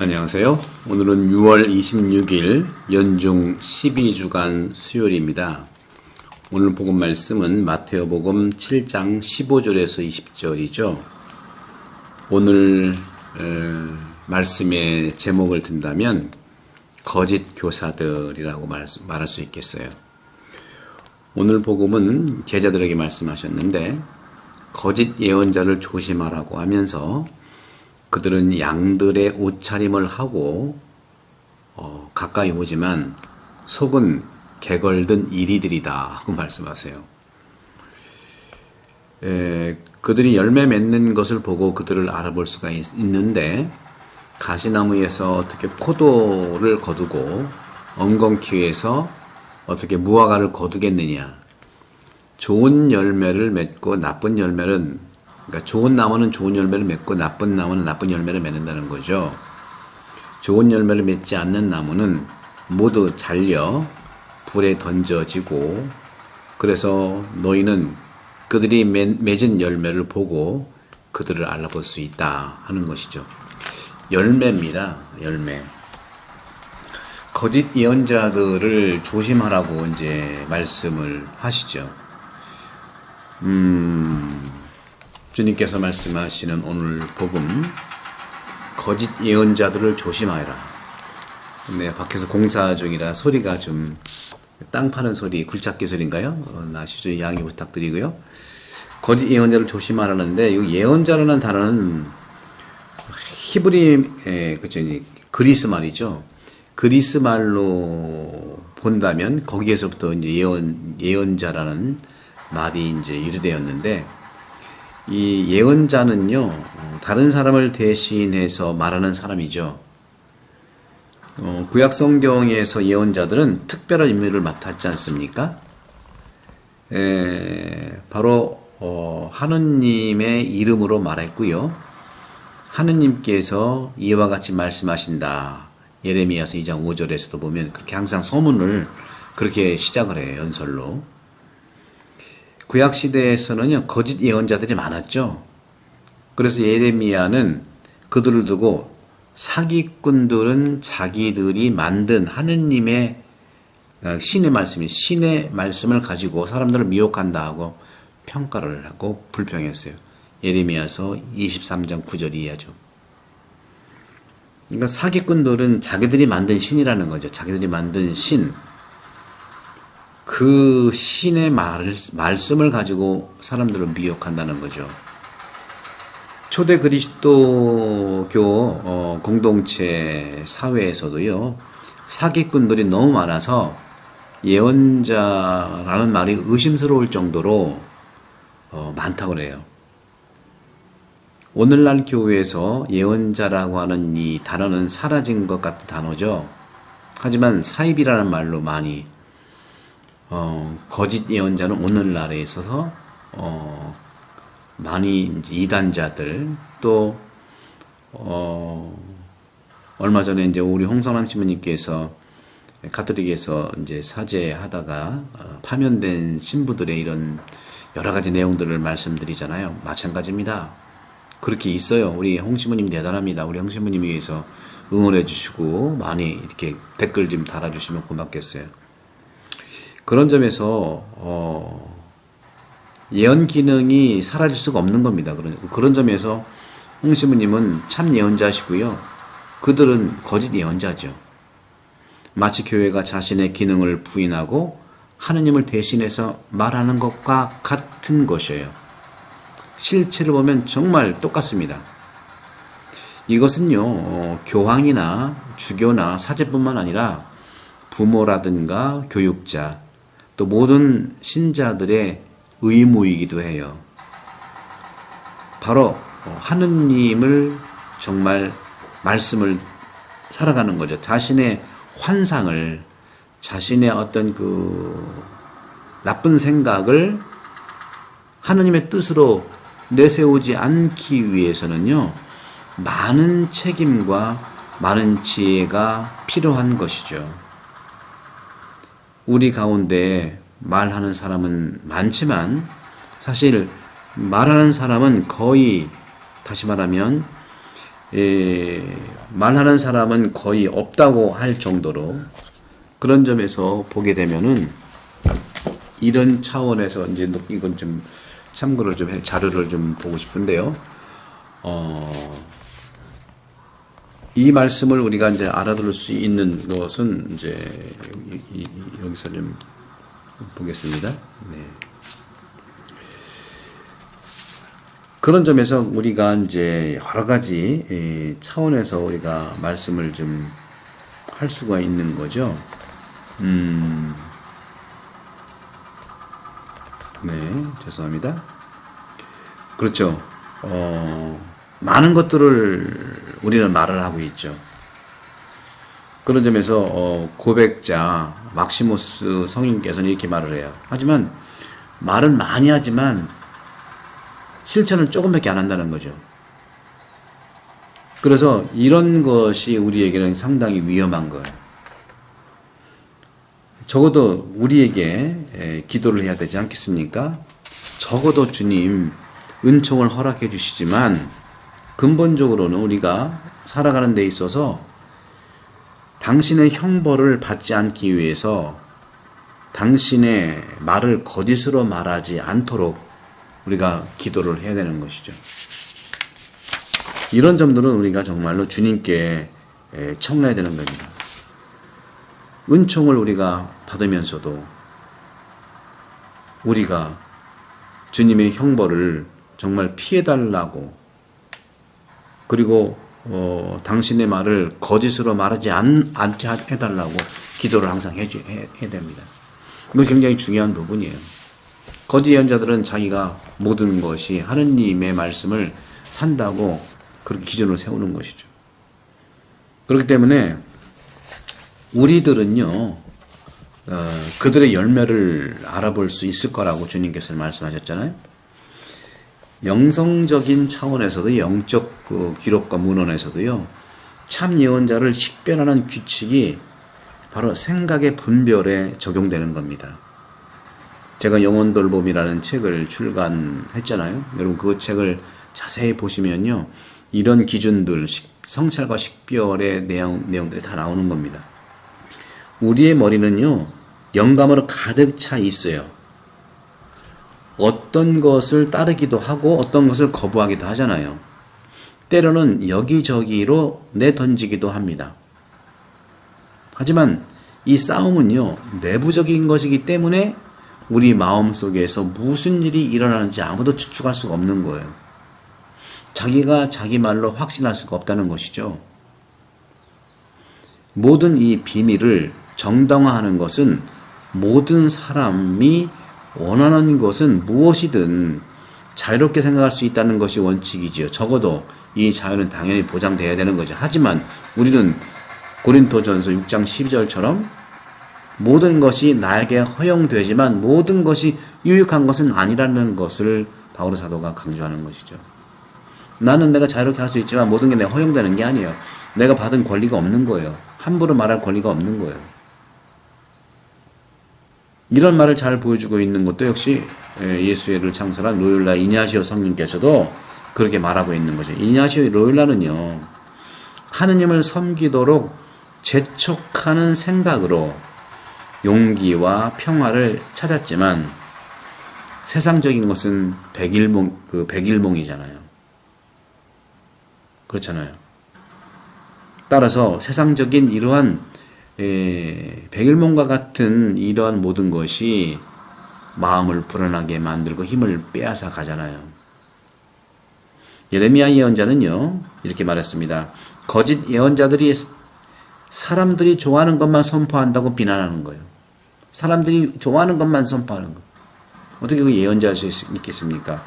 안녕하세요. 오늘은 6월 26일 연중 12주간 수요일입니다. 오늘 복음 말씀은 마태복음 7장 15절에서 20절이죠. 오늘 말씀의 제목을 든다면 거짓 교사들이라고 말할 수 있겠어요. 오늘 복음은 제자들에게 말씀하셨는데 거짓 예언자를 조심하라고 하면서 그들은 양들의 옷차림을 하고 가까이 오지만 속은 개걸든 이리들이다 하고 말씀하세요. 그들이 열매 맺는 것을 보고 그들을 알아볼 수가 있는데 가시나무에서 어떻게 포도를 거두고 엉겅퀴에서 어떻게 무화과를 거두겠느냐. 좋은 열매를 맺고 나쁜 열매는 그러니까 좋은 나무는 좋은 열매를 맺고 나쁜 나무는 나쁜 열매를 맺는다는 거죠. 좋은 열매를 맺지 않는 나무는 모두 잘려 불에 던져지고 그래서 너희는 그들이 맺은 열매를 보고 그들을 알아볼 수 있다 하는 것이죠. 열매입니다. 열매. 거짓 예언자들을 조심하라고 이제 말씀을 하시죠. 주님께서 말씀하시는 오늘 복음, 거짓 예언자들을 조심하여라. 네, 밖에서 공사 중이라 소리가 좀 땅 파는 소리, 굴착기 소리인가요? 나시죠? 양해 부탁드리고요. 거짓 예언자를 조심하라는데 이 예언자라는 단어는 히브리, 그쵸, 그리스 말이죠. 그리스 말로 본다면 거기에서부터 이제 예언자라는 말이 이제 유래되었는데 이 예언자는요, 다른 사람을 대신해서 말하는 사람이죠. 구약 성경에서 예언자들은 특별한 임무를 맡았지 않습니까? 바로 하느님의 이름으로 말했고요. 하느님께서 이와 같이 말씀하신다. 예레미야서 2장 5절에서도 보면 그렇게 항상 서문을 그렇게 시작을 해요. 연설로. 구약 시대에서는요, 거짓 예언자들이 많았죠. 그래서 예레미야는 그들을 두고 사기꾼들은 자기들이 만든 하느님의 신의 말씀을 가지고 사람들을 미혹한다 하고 평가를 하고 불평했어요. 예레미야서 23장 9절이 이하죠. 그러니까 사기꾼들은 자기들이 만든 신이라는 거죠. 자기들이 만든 신. 그 신의 말씀을 가지고 사람들을 미혹한다는 거죠. 초대 그리스도교 공동체 사회에서도요, 사기꾼들이 너무 많아서 예언자라는 말이 의심스러울 정도로 많다고 그래요. 오늘날 교회에서 예언자라고 하는 이 단어는 사라진 것 같은 단어죠. 하지만 사입이라는 말로 많이 거짓 예언자는 오늘날에 있어서 많이 이제 이단자들 또 얼마 전에 이제 우리 홍성남 신부님께서 가톨릭에서 이제 사제하다가 파면된 신부들의 이런 여러 가지 내용들을 말씀드리잖아요. 마찬가지입니다. 그렇게 있어요. 우리 홍 신부님 대단합니다. 우리 홍 신부님 위해서 응원해 주시고 많이 이렇게 댓글 좀 달아주시면 고맙겠어요. 그런 점에서 예언 기능이 사라질 수가 없는 겁니다. 그런 점에서 홍 신부님은 참 예언자시고요. 그들은 거짓 예언자죠. 마치 교회가 자신의 기능을 부인하고 하느님을 대신해서 말하는 것과 같은 것이에요. 실체를 보면 정말 똑같습니다. 이것은요, 교황이나 주교나 사제뿐만 아니라 부모라든가 교육자, 또 모든 신자들의 의무이기도 해요. 바로 하느님을 정말 말씀을 살아가는 거죠. 자신의 환상을, 자신의 어떤 그 나쁜 생각을 하느님의 뜻으로 내세우지 않기 위해서는요, 많은 책임과 많은 지혜가 필요한 것이죠. 우리 가운데 말하는 사람은 많지만 사실 말하는 사람은 거의 다시 말하면 말하는 사람은 거의 없다고 할 정도로 그런 점에서 보게 되면은 이런 차원에서 이제 이건 좀 참고를 좀 자료를 좀 보고 싶은데요. 이 말씀을 우리가 이제 알아들을 수 있는 것은 이제 여기서 좀 보겠습니다. 네. 그런 점에서 우리가 이제 여러 가지 차원에서 우리가 말씀을 좀 할 수가 있는 거죠. 네, 죄송합니다. 그렇죠. 많은 것들을 우리는 말을 하고 있죠. 그런 점에서 고백자 막시무스 성인께서는 이렇게 말을 해요. 하지만 말은 많이 하지만 실천은 조금밖에 안 한다는 거죠. 그래서 이런 것이 우리에게는 상당히 위험한 거예요. 적어도 우리에게 기도를 해야 되지 않겠습니까? 적어도 주님 은총을 허락해 주시지만 근본적으로는 우리가 살아가는 데 있어서 당신의 형벌을 받지 않기 위해서 당신의 말을 거짓으로 말하지 않도록 우리가 기도를 해야 되는 것이죠. 이런 점들은 우리가 정말로 주님께 청해야 되는 겁니다. 은총을 우리가 받으면서도 우리가 주님의 형벌을 정말 피해달라고 그리고 당신의 말을 거짓으로 말하지 않게 해달라고 기도를 항상 해야 됩니다. 이거 굉장히 중요한 부분이에요. 거짓 예언자들은 자기가 모든 것이 하느님의 말씀을 산다고 그렇게 기준을 세우는 것이죠. 그렇기 때문에 우리들은요, 그들의 열매를 알아볼 수 있을 거라고 주님께서 말씀하셨잖아요. 영성적인 차원에서도 영적 그 기록과 문헌에서도요, 참 예언자를 식별하는 규칙이 바로 생각의 분별에 적용되는 겁니다. 제가 영혼돌봄이라는 책을 출간했잖아요. 여러분 그 책을 자세히 보시면요, 이런 기준들, 성찰과 식별의 내용들이 다 나오는 겁니다. 우리의 머리는요, 영감으로 가득 차 있어요. 어떤 것을 따르기도 하고 어떤 것을 거부하기도 하잖아요. 때로는 여기저기로 내던지기도 합니다. 하지만 이 싸움은요, 내부적인 것이기 때문에 우리 마음속에서 무슨 일이 일어나는지 아무도 추측할 수가 없는 거예요. 자기가 자기 말로 확신할 수가 없다는 것이죠. 모든 이 비밀을 정당화하는 것은 모든 사람이 원하는 것은 무엇이든 자유롭게 생각할 수 있다는 것이 원칙이지요. 적어도 이 자유는 당연히 보장돼야 되는 거죠. 하지만 우리는 고린도전서 6장 12절처럼 모든 것이 나에게 허용되지만 모든 것이 유익한 것은 아니라는 것을 바울 사도가 강조하는 것이죠. 나는 내가 자유롭게 할 수 있지만 모든 게 내가 허용되는 게 아니에요. 내가 받은 권리가 없는 거예요. 함부로 말할 권리가 없는 거예요. 이런 말을 잘 보여주고 있는 것도 역시 예수회를 창설한 로율라 이냐시오 성님께서도 그렇게 말하고 있는 거죠. 이냐시오 로율라는요, 하느님을 섬기도록 재촉하는 생각으로 용기와 평화를 찾았지만 세상적인 것은 백일몽이잖아요. 그렇잖아요. 따라서 세상적인 이러한 백일몽과 같은 이러한 모든 것이 마음을 불안하게 만들고 힘을 빼앗아 가잖아요. 예레미야 예언자는요, 이렇게 말했습니다. 거짓 예언자들이 사람들이 좋아하는 것만 선포한다고 비난하는 거예요. 사람들이 좋아하는 것만 선포하는 거. 어떻게 그 예언자일 수 있겠습니까?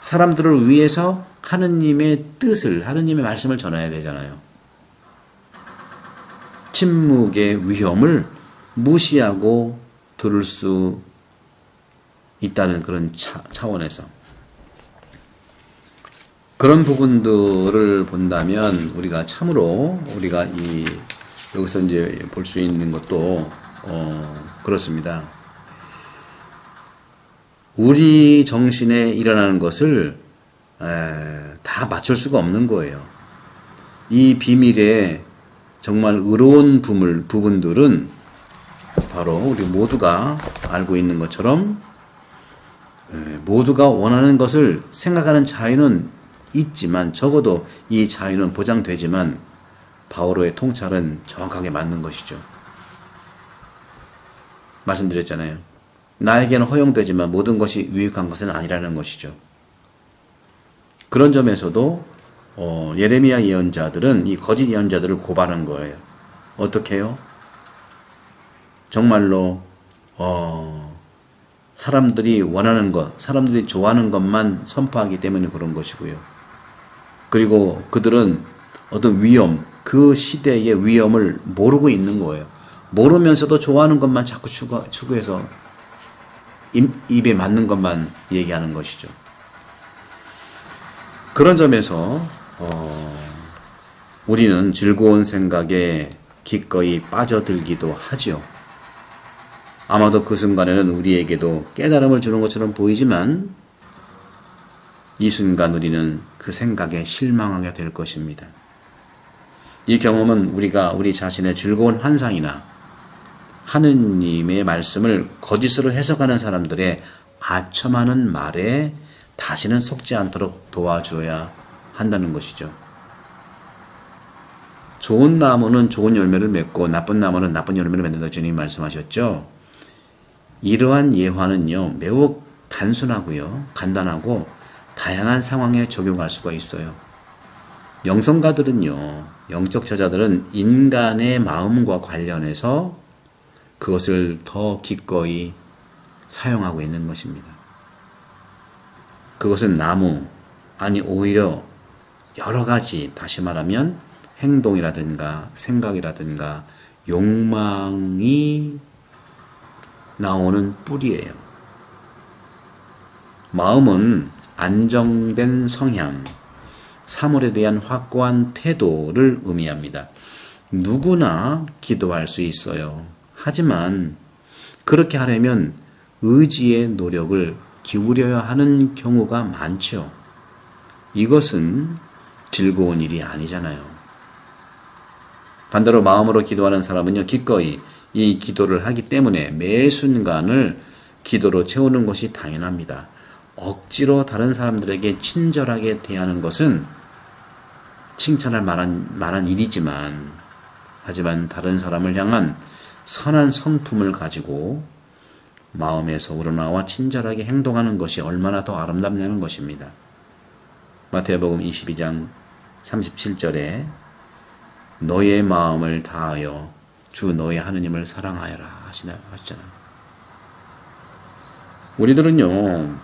사람들을 위해서 하느님의 뜻을, 하느님의 말씀을 전해야 되잖아요. 침묵의 위험을 무시하고 들을 수 있다는 그런 차원에서 그런 부분들을 본다면 우리가 참으로 우리가 여기서 이제 볼 수 있는 것도 그렇습니다. 우리 정신에 일어나는 것을 다 맞출 수가 없는 거예요. 이 비밀의 정말 의로운 부분들은 바로 우리 모두가 알고 있는 것처럼 모두가 원하는 것을 생각하는 자유는 있지만, 적어도 이 자유는 보장되지만 바오로의 통찰은 정확하게 맞는 것이죠. 말씀드렸잖아요. 나에게는 허용되지만 모든 것이 유익한 것은 아니라는 것이죠. 그런 점에서도 예레미야 예언자들은 이 거짓 예언자들을 고발한 거예요. 어떻게 해요? 정말로 사람들이 원하는 것, 사람들이 좋아하는 것만 선포하기 때문에 그런 것이고요. 그리고 그들은 어떤 위험, 그 시대의 위험을 모르고 있는 거예요. 모르면서도 좋아하는 것만 자꾸 추구해서 입에 맞는 것만 얘기하는 것이죠. 그런 점에서 우리는 즐거운 생각에 기꺼이 빠져들기도 하지요. 아마도 그 순간에는 우리에게도 깨달음을 주는 것처럼 보이지만 이 순간 우리는 그 생각에 실망하게 될 것입니다. 이 경험은 우리가 우리 자신의 즐거운 환상이나 하느님의 말씀을 거짓으로 해석하는 사람들의 아첨하는 말에 다시는 속지 않도록 도와줘야 한다는 것이죠. 좋은 나무는 좋은 열매를 맺고 나쁜 나무는 나쁜 열매를 맺는다 주님 말씀하셨죠. 이러한 예화는요, 매우 단순하고요, 간단하고 다양한 상황에 적용할 수가 있어요. 영성가들은요, 영적 저자들은 인간의 마음과 관련해서 그것을 더 기꺼이 사용하고 있는 것입니다. 그것은 나무, 아니 오히려 여러 가지, 다시 말하면 행동이라든가 생각이라든가 욕망이 나오는 뿌리예요. 마음은 안정된 성향, 사물에 대한 확고한 태도를 의미합니다. 누구나 기도할 수 있어요. 하지만 그렇게 하려면 의지의 노력을 기울여야 하는 경우가 많죠. 이것은 즐거운 일이 아니잖아요. 반대로 마음으로 기도하는 사람은요, 기꺼이 이 기도를 하기 때문에 매 순간을 기도로 채우는 것이 당연합니다. 억지로 다른 사람들에게 친절하게 대하는 것은 칭찬할 만한 일이지만, 하지만 다른 사람을 향한 선한 성품을 가지고 마음에서 우러나와 친절하게 행동하는 것이 얼마나 더 아름답냐는 것입니다. 마태복음 22장 37절에 너의 마음을 다하여 주 너의 하느님을 사랑하여라 하시잖아요. 우리들은요,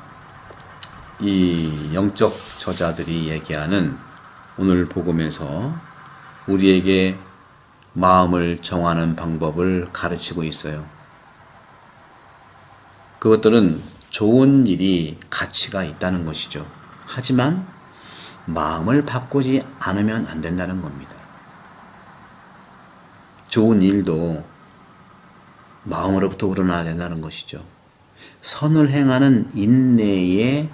이 영적 저자들이 얘기하는 오늘 복음에서 우리에게 마음을 정하는 방법을 가르치고 있어요. 그것들은 좋은 일이 가치가 있다는 것이죠. 하지만 마음을 바꾸지 않으면 안 된다는 겁니다. 좋은 일도 마음으로부터 우러나야 된다는 것이죠. 선을 행하는 인내의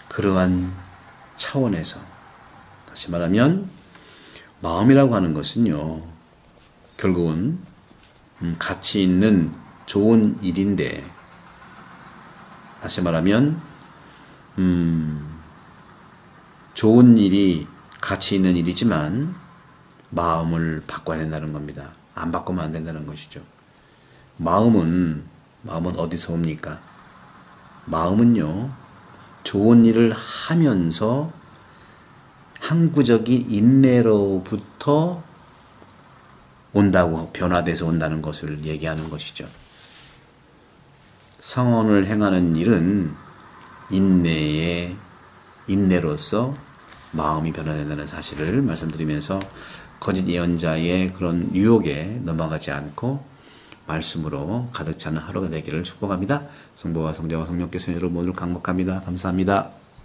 그러한 차원에서, 다시 말하면 마음이라고 하는 것은요, 결국은 가치 있는 좋은 일인데, 다시 말하면 좋은 일이 가치 있는 일이지만 마음을 바꿔야 된다는 겁니다. 안 바꾸면 안 된다는 것이죠. 마음은 어디서 옵니까? 마음은요, 좋은 일을 하면서 항구적인 인내로부터 온다고, 변화돼서 온다는 것을 얘기하는 것이죠. 성언을 행하는 일은 인내로서 마음이 변화된다는 사실을 말씀드리면서 거짓 예언자의 그런 유혹에 넘어가지 않고 말씀으로 가득 차는 하루가 되기를 축복합니다. 성부와 성자와 성령께서 여러분 모두를 강복합니다. 감사합니다.